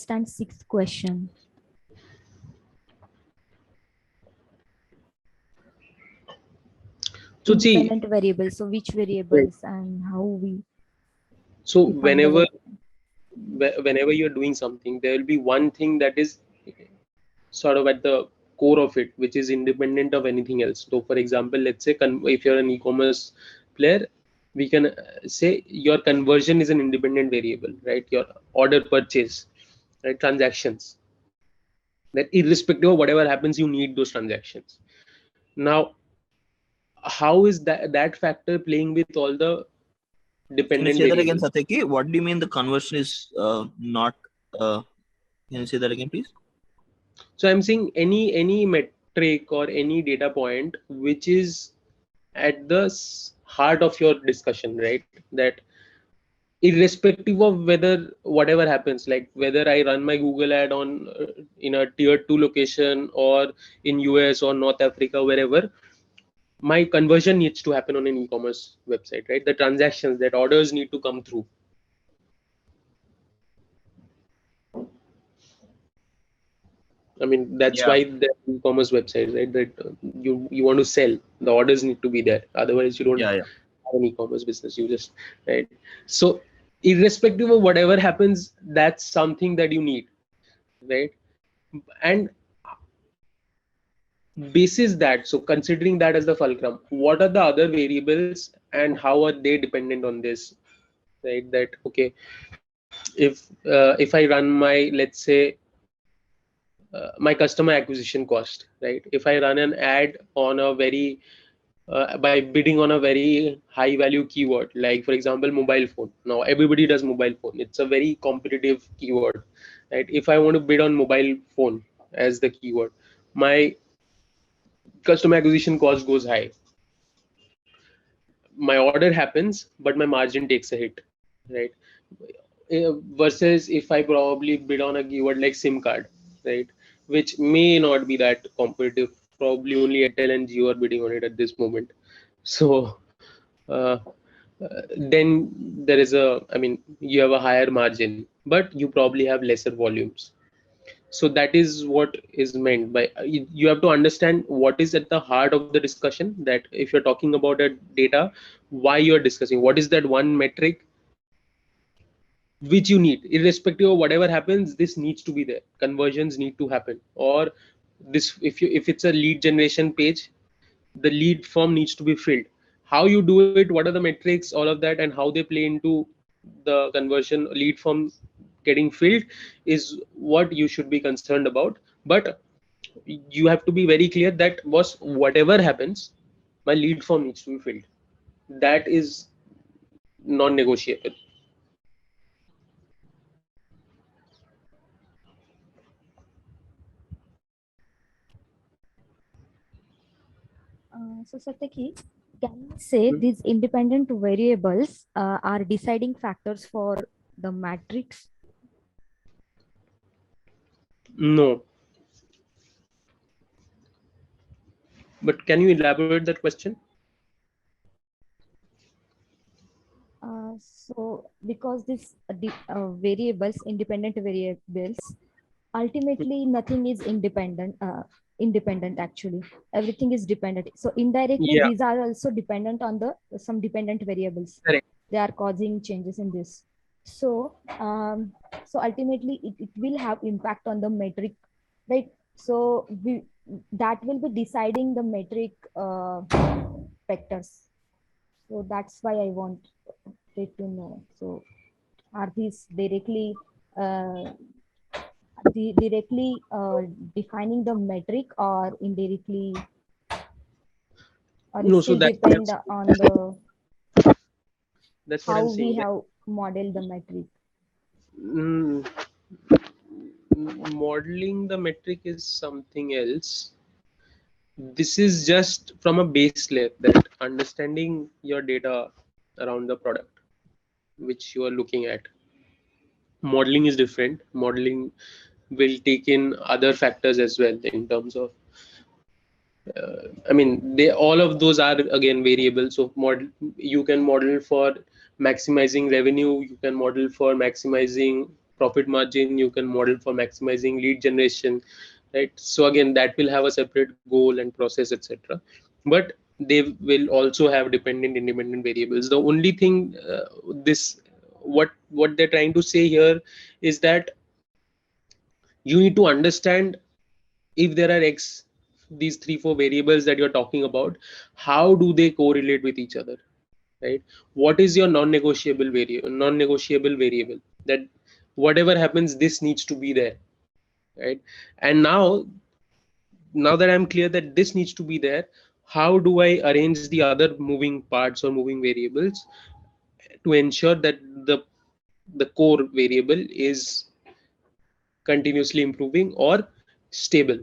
understand sixth question. So see, Independent variables. So which variables and how we so define the whenever you're doing something, there will be one thing that is sort of at the core of it, which is independent of anything else. So for example, let's say if you're an e-commerce player, we can say your conversion is an independent variable, right? Your order purchase, right? Transactions, that irrespective of whatever happens, you need those transactions. Now, how is that factor playing with all the Can you dependent say that again, variables? Satyaki? What do you mean the conversion is not? Can you say that again, please? So I'm saying any metric or any data point which is at the heart of your discussion, right? That irrespective of whether whatever happens, like whether I run my Google ad on in a tier 2 location or in US or North Africa, wherever, my conversion needs to happen on an e-commerce website, right? The transactions, that orders need to come through. I mean, that's why the e-commerce websites, right? That you want to sell, the orders need to be there. Otherwise, you don't have an e-commerce business. You just, right? So, irrespective of whatever happens, that's something that you need, right? And basis that, so considering that as the fulcrum, what are the other variables and how are they dependent on this, right? That okay, if I run my, let's say, my customer acquisition cost, right? If I run an ad on a very by bidding on a very high value keyword, like for example mobile phone. Now everybody does mobile phone, it's a very competitive keyword, right? If I want to bid on mobile phone as the keyword, my customer acquisition cost goes high, my order happens but my margin takes a hit, right? Versus if I probably bid on a keyword like SIM card, right, which may not be that competitive, probably only Airtel and Jio are bidding on it at this moment. So uh, then there is a, I mean, you have a higher margin but you probably have lesser volumes. So that is what is meant by you have to understand what is at the heart of the discussion, that if you're talking about a data, why you're discussing, what is that one metric which you need, irrespective of whatever happens, this needs to be there, conversions need to happen. Or this, if it's a lead generation page, the lead form needs to be filled. How you do it, what are the metrics, all of that, and how they play into the conversion lead form getting filled is what you should be concerned about. But you have to be very clear that was whatever happens, my lead form needs to be filled. That is non-negotiable. So Satyaki, can you say these independent variables are deciding factors for the matrix? No. But can you elaborate that question? So because these variables, independent variables, ultimately nothing is independent. Independent actually, everything is dependent. So indirectly, these are also dependent on the some dependent variables. Correct. They are causing changes in this. So so ultimately, it will have impact on the metric, right? So that will be deciding the metric vectors. So that's why I want to know. So are these directly defining the metric or indirectly, or No, it so still depend on the that's what how I'm we saying. have modeled the metric? Modeling the metric is something else. This is just from a base layer, that understanding your data around the product which you are looking at. Modeling is different. Modeling will take in other factors as well, in terms of I mean, they all of those are again variable. So you can model for maximizing revenue, you can model for maximizing profit margin, you can model for maximizing lead generation, right? So again, that will have a separate goal and process, etc. But they will also have dependent independent variables. The only thing this what they're trying to say here is that you need to understand, if there are x, these 3 4 variables that you're talking about, how do they correlate with each other, right? What is your non-negotiable variable, that whatever happens, this needs to be there, right? And now that I'm clear that this needs to be there, how do I arrange the other moving parts or moving variables to ensure that the core variable is continuously improving or stable,